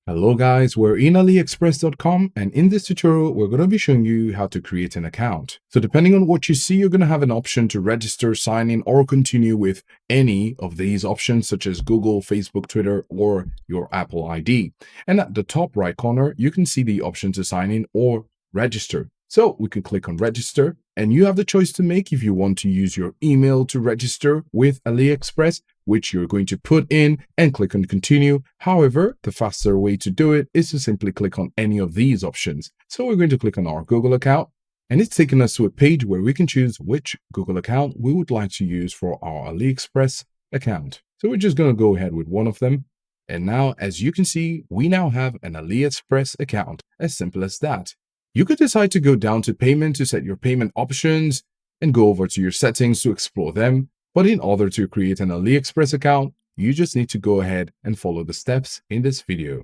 Hello guys, we're in Aliexpress.com, and in this tutorial we're going to be showing you how to create an account. So depending on what you see, you're going to have an option to register, sign in, or continue with any of these options such as Google, Facebook, Twitter, or your Apple ID. And at the top right corner, you can see the option to sign in or register. So we can click on register, and you have the choice to make if you want to use your email to register with Aliexpress, which you're going to put in and click on continue. However, the faster way to do it is to simply click on any of these options. So we're going to click on our Google account, and it's taking us to a page where we can choose which Google account we would like to use for our Aliexpress account. So we're just going to go ahead with one of them. And now, as you can see, we now have an Aliexpress account. As simple as that. You could decide to go down to payment to set your payment options and go over to your settings to explore them. But in order to create an Aliexpress account, you just need to go ahead and follow the steps in this video.